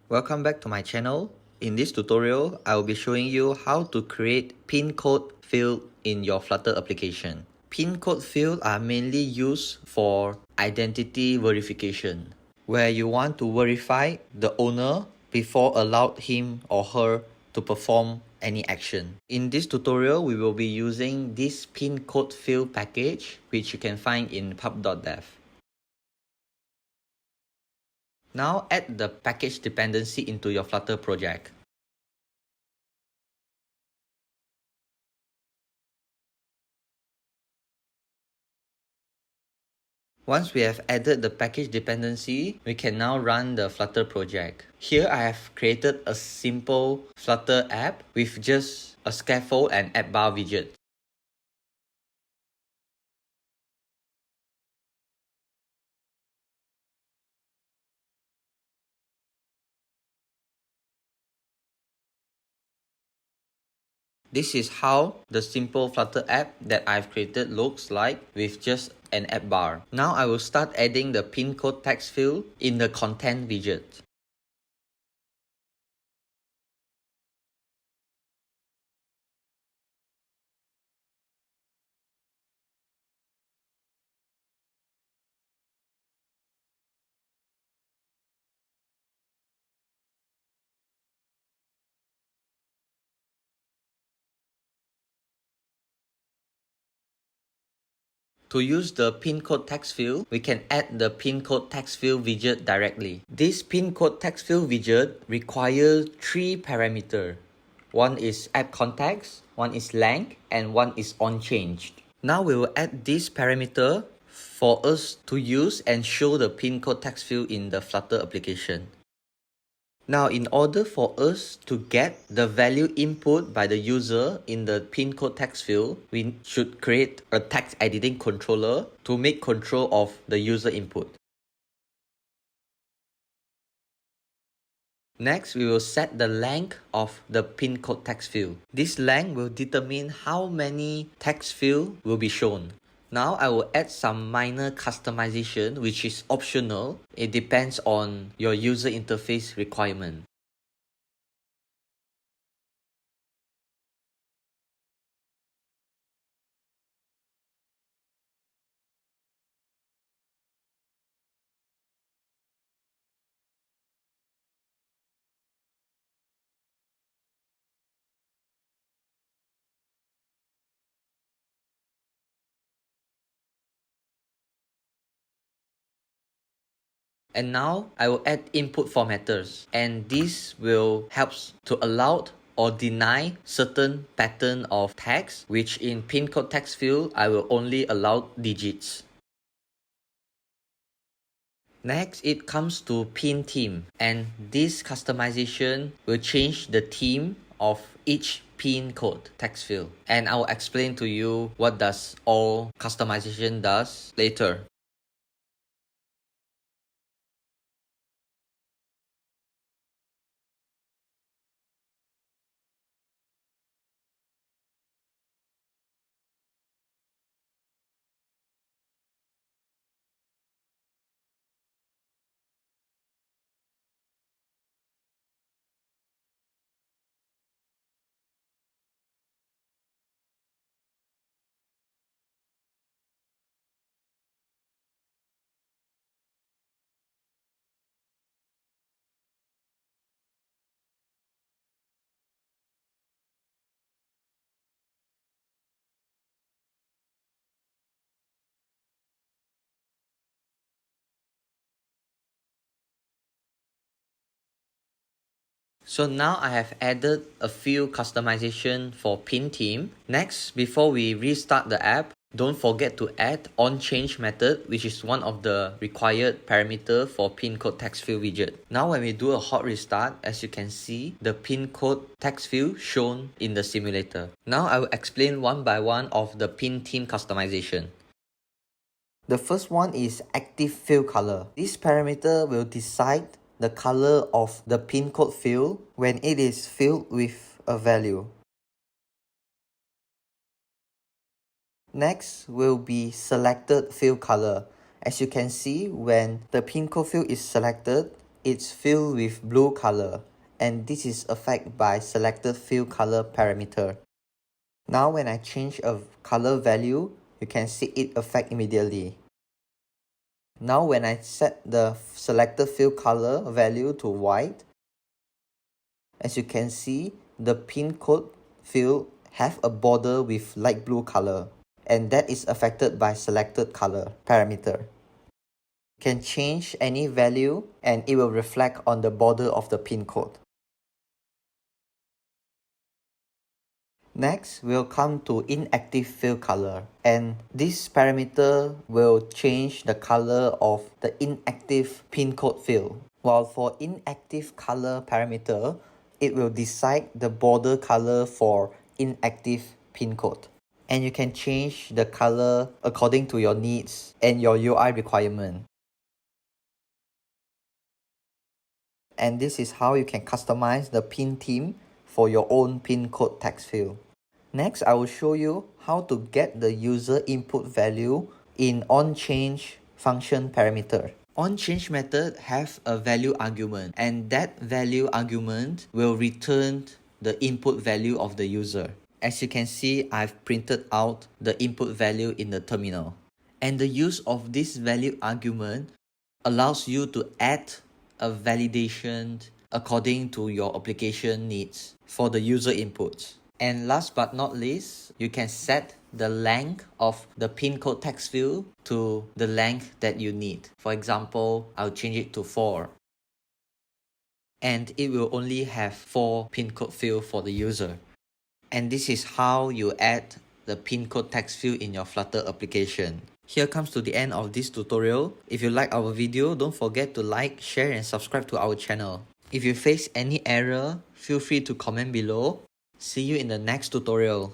Welcome back to my channel. In this tutorial, I will be showing you how to create pin code field in your Flutter application. Pin code fields are mainly used for identity verification, where you want to verify the owner before allow him or her to perform any action. In this tutorial, we will be using this pin code field package, which you can find in pub.dev. Now add the package dependency into your Flutter project. Once we have added the package dependency, we can now run the Flutter project. Here I have created a simple Flutter app with just a scaffold and app bar widget. This is how the simple Flutter app that I've created looks like with just an app bar. Now I will start adding the pin code text field in the content widget. To use the pin code text field, we can add the pin code text field widget directly. This pin code text field widget requires 3 parameters. One is app context, one is length, and one is unchanged. Now we will add this parameter for us to use and show the pin code text field in the Flutter application. Now, in order for us to get the value input by the user in the pin code text field, we should create a text editing controller to make control of the user input. Next, we will set the length of the pin code text field. This length will determine how many text fields will be shown. Now I will add some minor customization, which is optional. It depends on your user interface requirement. And now I will add input formatters, and this will help to allow or deny certain pattern of text, which in pin code text field I will only allow digits. Next, it comes to pin theme, and this customization will change the theme of each pin code text field, and I will explain to you what does all customization does later. So now I have added a few customization for pin theme. Next, before we restart the app, don't forget to add onChange method, which is one of the required parameter for pin code text field widget. Now when we do a hot restart, as you can see, the pin code text field shown in the simulator. Now I will explain one by one of the pin theme customization. The first one is active field color. This parameter will decide the color of the pin code field when it is filled with a value. Next will be selected field color. As you can see, when the pin code field is selected, it's filled with blue color, and this is affected by selected fill color parameter. Now when I change a color value, you can see it affect immediately. Now when I set the selected fill color value to white, as you can see, the pin code field have a border with light blue color, and that is affected by selected color parameter. You can change any value and it will reflect on the border of the pin code. Next, we'll come to inactive fill color, and this parameter will change the color of the inactive pin code field. While for inactive color parameter, it will decide the border color for inactive pin code. And you can change the color according to your needs and your UI requirement. And this is how you can customize the pin theme for your own pin code text field. Next, I will show you how to get the user input value in onChange function parameter. OnChange method have a value argument, and that value argument will return the input value of the user. As you can see, I've printed out the input value in the terminal. And the use of this value argument allows you to add a validation according to your application needs for the user inputs. And last but not least, you can set the length of the pin code text field to the length that you need. For example, I'll change it to 4. And it will only have 4 pin code field for the user. And this is how you add the pin code text field in your Flutter application. Here comes to the end of this tutorial. If you like our video, don't forget to like, share and subscribe to our channel. If you face any error, feel free to comment below. See you in the next tutorial.